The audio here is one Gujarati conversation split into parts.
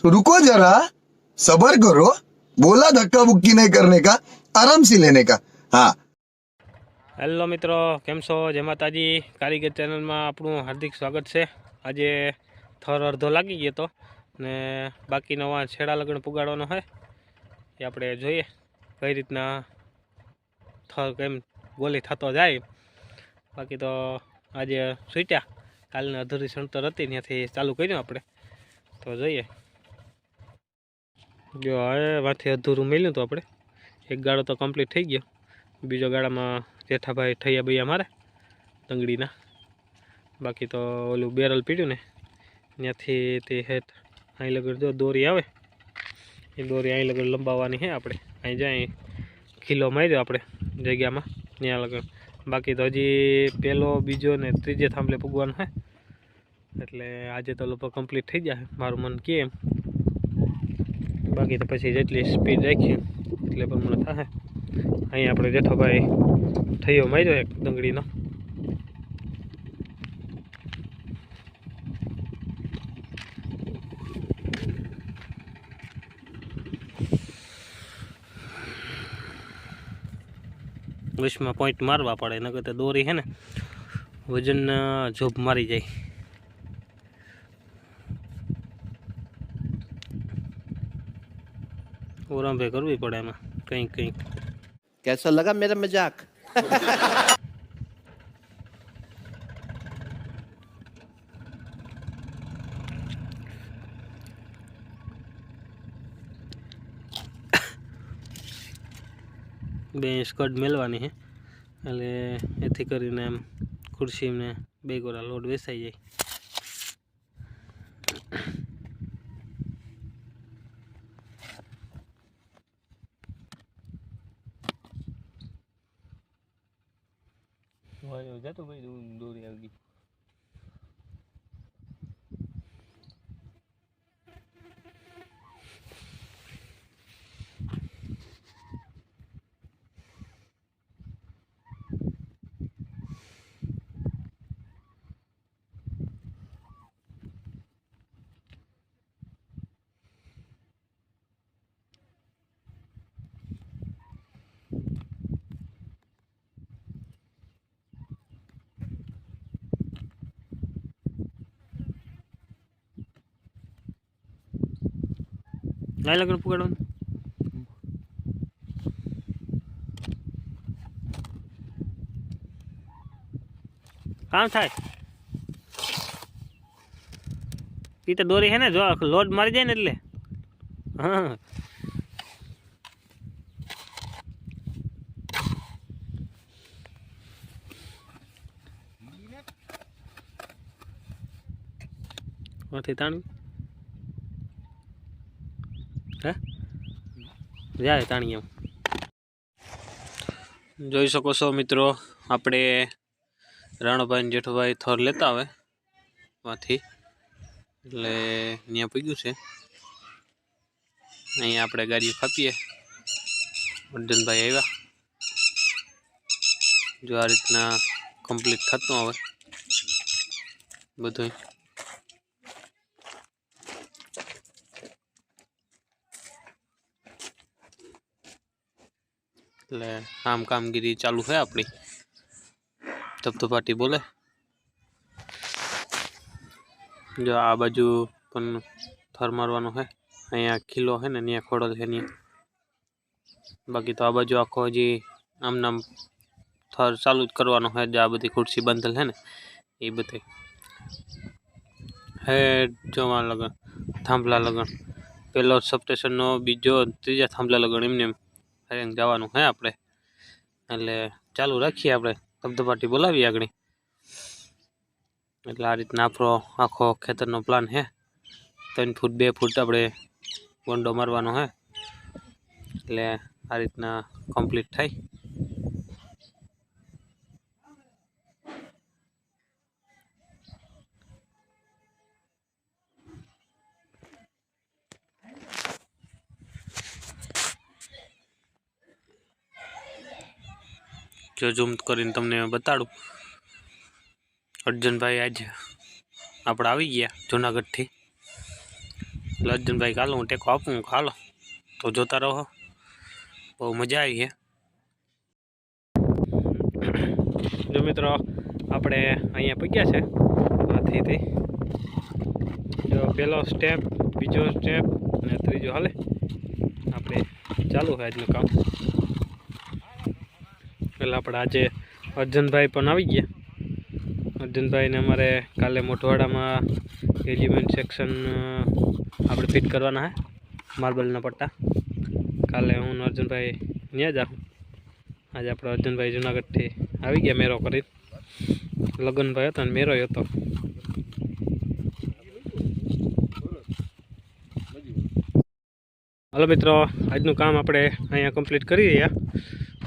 रुको जरा, सबर करो, बोला धक्का बुक्की नहीं करने का, आराम से लेने का। हाँ। હેલો મિત્રો, કેમ છો? જય માતાજી. કારીગર ચેનલમાં આપણું હાર્દિક સ્વાગત છે. આજે થર અડધો લાગી ગયો તો ને બાકી નવા છેડા લગ્ન પુગાડવાનો હોય એ આપણે જોઈએ કઈ રીતના થર કેમ ગોલી થતો જાય. બાકી તો આજે છૂટ્યા, કાલની અધૂરી સણતર હતી ત્યાંથી ચાલુ કર્યું આપણે, તો જોઈએ. જો હવે વાંથી અધૂરું મેલ્યું તો આપણે એક ગાળો તો કમ્પ્લીટ થઈ ગયો, બીજો ગાળામાં જેઠાભાઈ થયા બૈયા મારે ડંગળીના. બાકી તો ઓલું બેરલ પીડ્યું ને ત્યાંથી તે હેઠ અહીં લગડ જો દોરી આવે એ દોરી અહીં લગડ લંબાવવાની છે આપણે. અહીં જાય ખીલો માર્યો આપણે જગ્યામાં ત્યાં લગડ. બાકી તો હજી પહેલો બીજો ને ત્રીજે થાંભલે પૂગવાનું છે, એટલે આજે તો લગભગ કમ્પ્લીટ થઈ જાય મારું મન કહે એમ. બાકી તો પછી જેટલી સ્પીડ રાખીએ એટલે પ્રમાણે થાય. અહીં આપણે જેઠાભાઈ થયો માર્યો એક ડંગળીનો. વિશમાં પોઈન્ટ મારવા પડે, નકર તો દોરી છે ને વજન જોબ મારી જાય. ઓરાંભે કરવી પડે એમાં કંઈક કંઈક. कैसा लगा मेरा मजाक? બે સ્કડ મેળવાની છે એટલે એથી કરીને એમ ખુરશીને બે ગોરા લોડ વેસાઈ જાય. જતો ભાઈ દોરી આવી ગઈ. લાઈ લગન પુગાડવાનું કામ થાય. એ તો દોરી છે ને, જો લોડ મારી જાય ને એટલે હા. માંથી તાણી હે જાય તાણી એમ. જોઈ શકો છો મિત્રો, આપણે રાણાભાઈ ને જેઠુભાઈ થર લેતા આવે માંથી એટલે ત્યાં પૂગ્યું છે. અહીંયા આપણે ગાડી ફાપીએ, અર્જનભાઈ આવ્યા. જો આ રીતના કમ્પ્લીટ થતું આવે બધું. એટલે આમ કામગીરી ચાલુ છે આપણી. ધબધબાટી બોલે. જો આ બાજુ પણ થર મારવાનો છે, અહીંયા ખીલો છે ને ત્યાં ખોડલ છે ત્યાં. બાકી તો આ બાજુ આખો હજી આમ નામ થર ચાલુ જ કરવાનો છે. જે આ બધી ખુરશી બંધેલ છે ને એ બધી હે જોવા લગન થાંભલા લગન, પહેલો સબસ્ટેશનનો, બીજો ત્રીજા થાંભલા લગન એમને એમ જવાનું હે આપણે. એટલે ચાલુ રાખીએ આપણે, ધબધબાટી બોલાવીએ આગળ. એટલે આ રીતના આપણો આખો ખેતરનો પ્લાન છે. 3 ફૂટ 2 ફૂટ આપણે ગોંડો મારવાનો છે, એટલે આ રીતના કમ્પ્લીટ થાય. જો ઝૂમ કરીને તમને બતાડું, અર્જનભાઈ આજે આપણે આવી ગયા જુનાગઢથી. એટલે અર્જુનભાઈ કાલો હું ટેકો આપું ખાલો તો જોતા રહો, બહુ મજા આવી છે. જો મિત્રો આપણે અહીંયા પગ્યા છે આથી જો પહેલો સ્ટેપ, બીજો સ્ટેપ અને ત્રીજો હાલે આપણે ચાલુ છે આજનું કામ. એટલે આપણે આજે અર્જુનભાઈ પણ આવી ગયા. અર્જુનભાઈને અમારે કાલે મોટવાડામાં એલિમેન્ટ સેક્શન આપણે ફિટ કરવાના છે, માર્બલના પટ્ટા. કાલે હું અર્જુનભાઈ ત્યાં જાઉં. આજે આપણે અર્જુનભાઈ જુનાગઢથી આવી ગયા મેરો કરી. લગ્નભાઈ હતો ને મેરો હતો. હલો મિત્રો, આજનું કામ આપણે અહીંયા કમ્પ્લીટ કરી રહ્યા.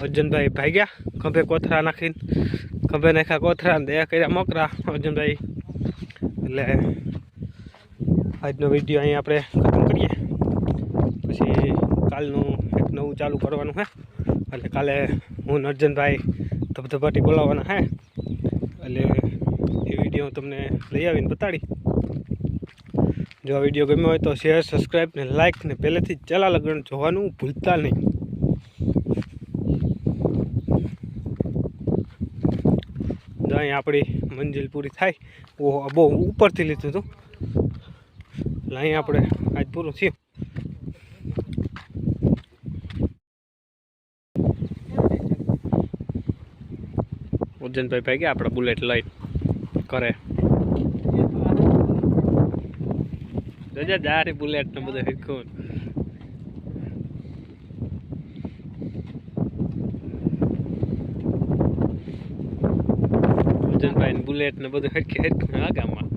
અર્જુનભાઈ ભાગ્યા ખંભે કોથરા નાખીને, ખંભે નાખ્યા કોથરા ને દયા કર્યા મોકરા અર્જુનભાઈ. એટલે આજનો વિડીયો અહીંયા આપણે ખતમ કરીએ. પછી કાલનું એક નવું ચાલુ કરવાનું છે. એટલે કાલે હું અર્જુનભાઈ ધબધબાટી બોલાવવાના છે. એટલે એ વિડીયો તમને લઈ આવીને બતાડી. જો આ વિડીયો ગમ્યો હોય તો શેર, સબસ્ક્રાઈબ ને લાઇક ને પહેલેથી જ ચલા લગન જોવાનું ભૂલતા નહીં. જો અહીં આપણી મંજિલ પૂરી થાય. બહુ ઉપરથી લીધું હતું એટલે અહીં આપણે આજ પૂરું થયું. અર્જુનભાઈ ભાઈ ગયા આપણા બુલેટ લઈ કરે. જોજે જારી બુલેટ ને બધું હિરખું. અર્જુનભાઈ ને બુલેટ ને બધું હરખી હરખું આ ગામમાં.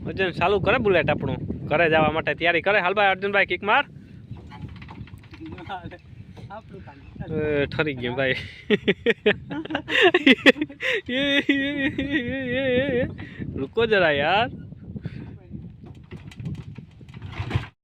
અર્જુન ચાલુ કરે બુલેટ આપણું ઘરે જવા માટે તૈયારી કરે. હાલ ભાઈ અર્જુનભાઈ કિક માર. ઠરી ગયું ભાઈ. રૂકો જરા યાર.